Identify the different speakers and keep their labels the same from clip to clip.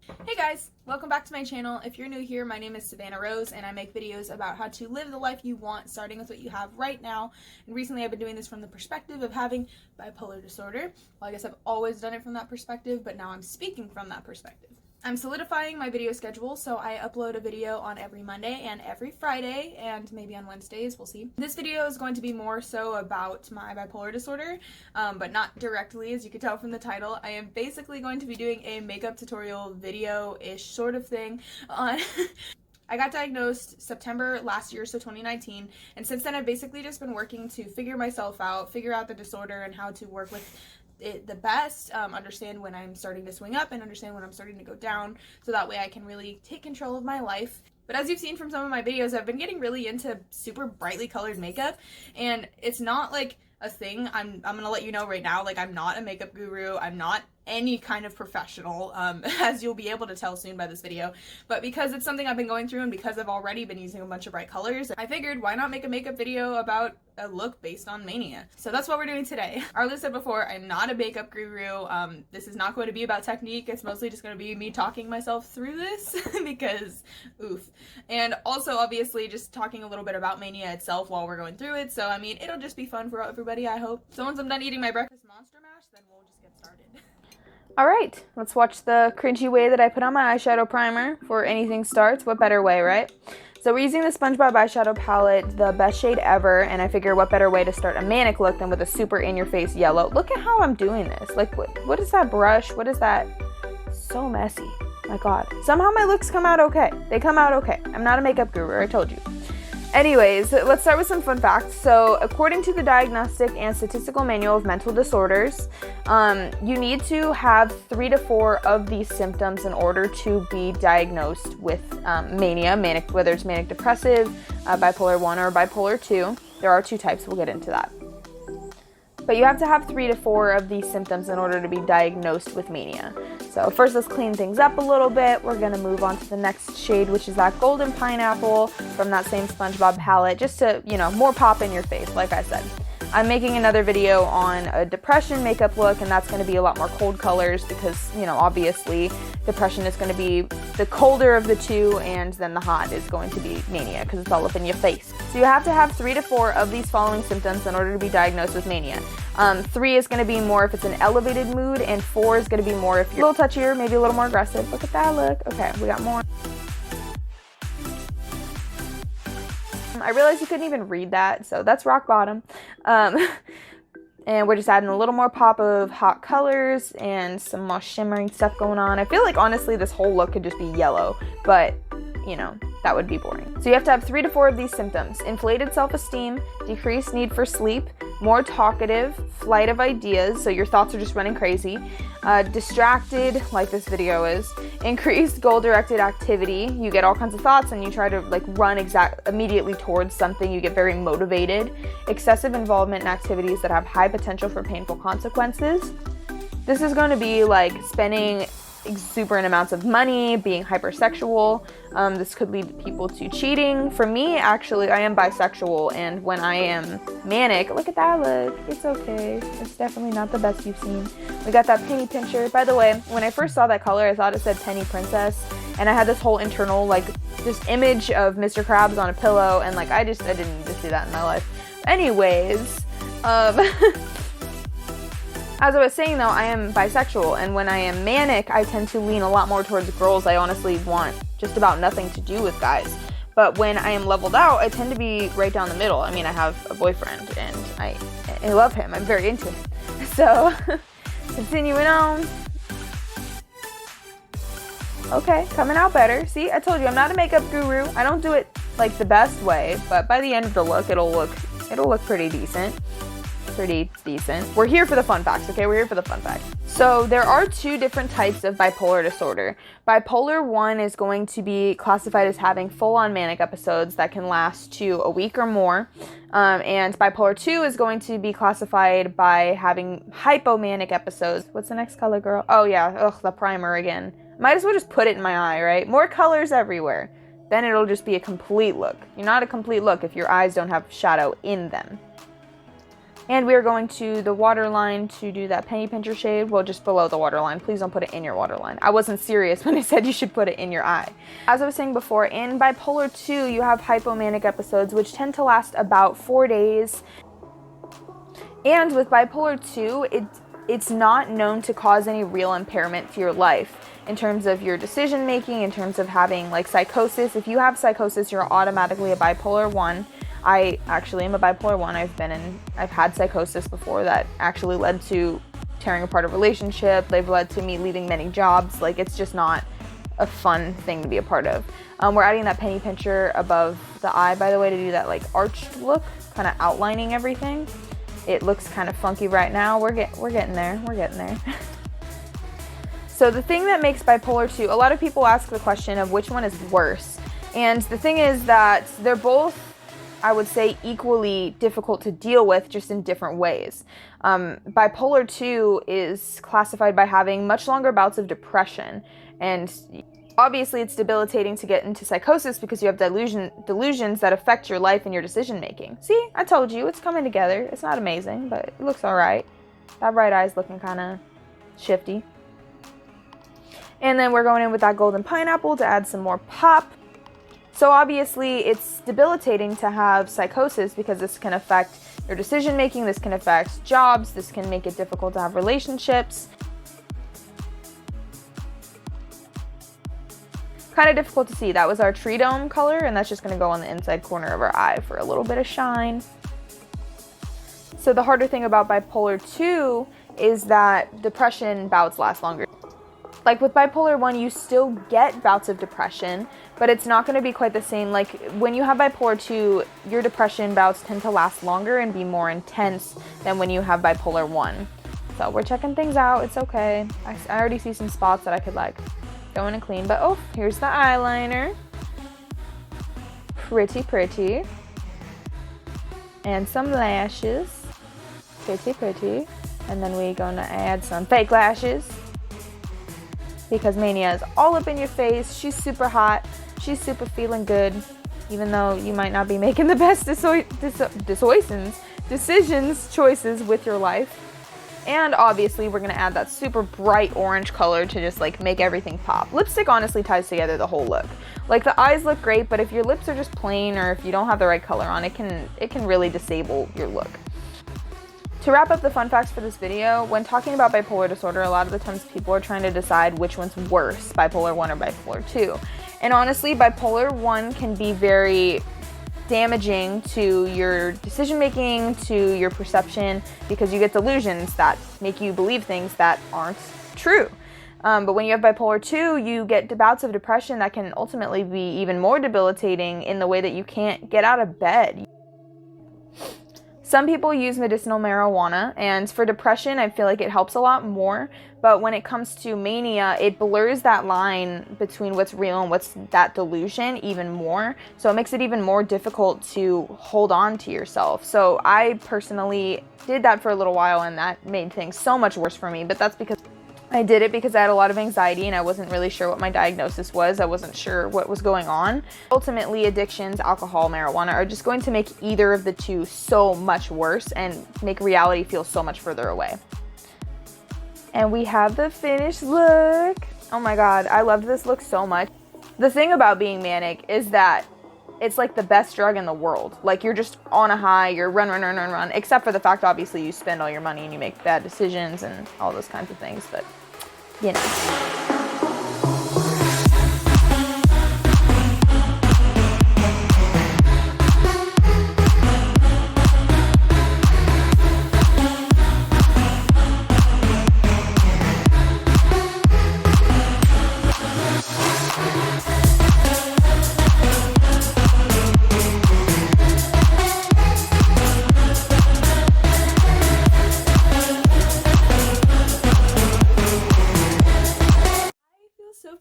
Speaker 1: Hey guys, welcome back to my channel. If you're new here, my name is Savannah Rose and I make videos about how to live the life you want, starting with what you have right now. And recently I've been doing this from the perspective of having bipolar disorder. Well, I guess I've always done it from that perspective, but now I'm speaking from that perspective. I'm solidifying my video schedule, so I upload a video on every Monday and every Friday, and maybe on Wednesdays, we'll see. This video is going to be more so about my bipolar disorder, but not directly, as you can tell from the title. I am basically going to be doing a makeup tutorial video-ish sort of thing on... I got diagnosed September last year, so 2019, and since then I've basically just been working to figure myself out, figure out the disorder and how to work with it the best, understand when I'm starting to swing up and understand when I'm starting to go down, so that way I can really take control of my life. But as you've seen from some of my videos, I've been getting really into super brightly colored makeup, and it's not like a thing. I'm gonna let you know right now, like, I'm not a makeup guru, I'm not any kind of professional, as you'll be able to tell soon by this video, but because it's something I've been going through and because I've already been using a bunch of bright colors, I figured why not make a makeup video about a look based on mania. So that's what we're doing today. As said before, I'm not a makeup guru. This is not going to be about technique. It's mostly just going to be me talking myself through this because oof. And also obviously just talking a little bit about mania itself while we're going through it. So I mean, it'll just be fun for everybody, I hope. So once I'm done eating my breakfast monster mash, then we'll just get started.
Speaker 2: Alright, let's watch the cringy way that I put on my eyeshadow primer before anything starts. What better way, right? So we're using the SpongeBob eyeshadow palette, the best shade ever, and I figure what better way to start a Manic look than with a super in-your-face yellow. Look at how I'm doing this. Like, what is that brush? What is that? So messy. My god. Somehow my looks come out okay. They come out okay. I'm not a makeup guru, I told you. Anyways, let's start with some fun facts. So, according to the Diagnostic and Statistical Manual of Mental Disorders, you need to have 3 to 4 of these symptoms in order to be diagnosed with mania, manic, whether it's manic depressive, bipolar 1 or bipolar 2. There are 2 types, we'll get into that. But you have to have 3 to 4 of these symptoms in order to be diagnosed with mania. So first, let's clean things up a little bit. We're gonna move on to the next shade, which is that Golden Pineapple from that same SpongeBob palette, just to, you know, more pop in your face, like I said. I'm making another video on a depression makeup look, and that's going to be a lot more cold colors because, you know, obviously depression is going to be the colder of the two, and then the hot is going to be mania because it's all up in your face. So you have to have 3 to 4 of these following symptoms in order to be diagnosed with mania. 3 is going to be more if it's an elevated mood, and 4 is going to be more if you're a little touchier, maybe a little more aggressive. Look at that look. Okay, we got more. I realized you couldn't even read that, so that's rock bottom. And we're just adding a little more pop of hot colors and some more shimmering stuff going on. I feel like, honestly, this whole look could just be yellow, but, you know, that would be boring. So you have to have 3 to 4 of these symptoms: inflated self-esteem, decreased need for sleep, more talkative, flight of ideas, so your thoughts are just running crazy, distracted, like this video is, increased goal-directed activity, you get all kinds of thoughts and you try to like run immediately towards something, you get very motivated, excessive involvement in activities that have high potential for painful consequences. This is going to be like spending exuberant amounts of money, being hypersexual. This could lead people to cheating. For me, actually, I am bisexual, and when I am manic, look at that look. It's okay. It's definitely not the best you've seen. We got that penny pincher. By the way, when I first saw that color, I thought it said Penny Princess, and I had this whole internal, like, just image of Mr. Krabs on a pillow, and like, I didn't need to see that in my life. Anyways, as I was saying, though, I am bisexual, and when I am manic, I tend to lean a lot more towards girls. I honestly want just about nothing to do with guys. But when I am leveled out, I tend to be right down the middle. I mean, I have a boyfriend, and I love him. I'm very into him. So, continuing on. Okay, coming out better. See, I told you, I'm not a makeup guru. I don't do it, like, the best way, but by the end of the look, it'll look pretty decent. We're here for the fun facts, okay? We're here for the fun facts. So there are 2 different types of bipolar disorder. Bipolar 1 is going to be classified as having full-on manic episodes that can last to a week or more. And bipolar 2 is going to be classified by having hypomanic episodes. What's the next color, girl? Oh yeah, ugh, the primer again. Might as well just put it in my eye, right? More colors everywhere. Then it'll just be a complete look. You're not a complete look if your eyes don't have shadow in them. And we are going to the waterline to do that penny pincher shade. Well, just below the waterline. Please don't put it in your waterline. I wasn't serious when I said you should put it in your eye. As I was saying before, in Bipolar 2, you have hypomanic episodes, which tend to last about 4 days. And with Bipolar 2, it's not known to cause any real impairment to your life in terms of your decision making, in terms of having like psychosis. If you have psychosis, you're automatically a Bipolar 1. I actually am a Bipolar 1. I've had psychosis before that actually led to tearing apart a relationship. They've led to me leaving many jobs. Like, it's just not a fun thing to be a part of. We're adding that penny pincher above the eye, by the way, to do that like arched look, kind of outlining everything. It looks kind of funky right now. We're getting there. We're getting there. So the thing that makes Bipolar 2, a lot of people ask the question of which one is worse. And the thing is that they're both, I would say, equally difficult to deal with, just in different ways. Bipolar 2 is classified by having much longer bouts of depression, and obviously it's debilitating to get into psychosis because you have delusions that affect your life and your decision making. See, I told you, it's coming together. It's not amazing, but it looks alright. That right eye's looking kind of shifty. And then we're going in with that golden pineapple to add some more pop. So obviously it's debilitating to have psychosis because this can affect your decision making, this can affect jobs, this can make it difficult to have relationships. Kind of difficult to see. That was our tree dome color, and that's just going to go on the inside corner of our eye for a little bit of shine. So the harder thing about Bipolar 2 is that depression bouts last longer. Like with Bipolar 1, you still get bouts of depression, but it's not going to be quite the same. Like when you have Bipolar 2, your depression bouts tend to last longer and be more intense than when you have Bipolar 1. So we're checking things out. It's okay. I already see some spots that I could like go in and clean. But oh, here's the eyeliner. Pretty, pretty. And some lashes. Pretty, pretty. And then we're going to add some fake lashes, because Mania is all up in your face. She's super hot. She's super feeling good, even though you might not be making the best choices with your life. And obviously we're gonna add that super bright orange color to just like make everything pop. Lipstick honestly ties together the whole look. Like the eyes look great, but if your lips are just plain or if you don't have the right color on, it can really disable your look. To wrap up the fun facts for this video, when talking about bipolar disorder, a lot of the times people are trying to decide which one's worse, Bipolar 1 or Bipolar 2. And honestly, Bipolar 1 can be very damaging to your decision making, to your perception, because you get delusions that make you believe things that aren't true. But when you have Bipolar 2, you get bouts of depression that can ultimately be even more debilitating in the way that you can't get out of bed. Some people use medicinal marijuana, and for depression, I feel like it helps a lot more. But when it comes to mania, it blurs that line between what's real and what's that delusion even more. So it makes it even more difficult to hold on to yourself. So I personally did that for a little while, and that made things so much worse for me. But that's because I did it because I had a lot of anxiety and I wasn't really sure what my diagnosis was. I wasn't sure what was going on. Ultimately, addictions, alcohol, marijuana are just going to make either of the two so much worse and make reality feel so much further away. And we have the finished look. Oh my god, I loved this look so much. The thing about being manic is that it's like the best drug in the world. Like you're just on a high, you're run, except for the fact obviously you spend all your money and you make bad decisions and all those kinds of things, but you know.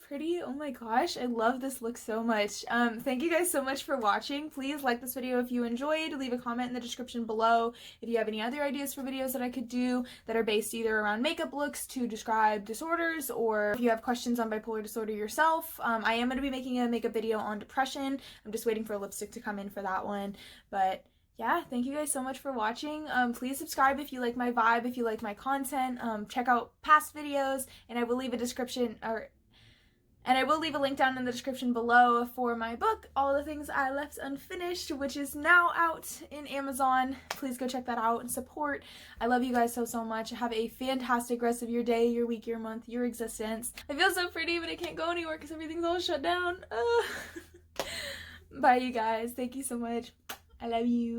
Speaker 1: Pretty. Oh my gosh, I love this look so much. Thank you guys so much for watching. Please like this video if you enjoyed. Leave a comment in the description below if you have any other ideas for videos that I could do that are based either around makeup looks to describe disorders, or if you have questions on bipolar disorder yourself. I am going to be making a makeup video on depression. I'm just waiting for a lipstick to come in for that one, but yeah, thank you guys so much for watching. Please subscribe if you like my vibe, if you like my content. Check out past videos, and I will leave a link down in the description below for my book, All the Things I Left Unfinished, which is now out in Amazon. Please go check that out and support. I love you guys so much. Have a fantastic rest of your day, your week, your month, your existence. I feel so pretty, but I can't go anywhere because everything's all shut down. Bye, you guys. Thank you so much. I love you.